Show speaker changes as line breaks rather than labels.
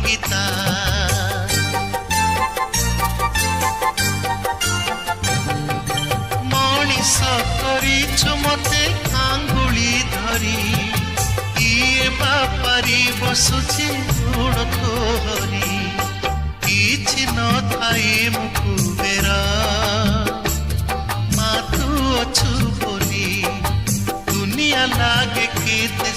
ଗୀତା। ମଣିଷ କରିଛୁ ମତେ ଆଙ୍ଗୁଳି ଧରି, କିଏ ବାପାରି ବସୁଛି ଗୁଣ ତୋହରି। କିଛି ନଥାଇ ମୁଁ କୁବେରା, ମା ତୁ ଅଛୁ ବୋଲି ଦୁନିଆ ଲାଗେ କେତେ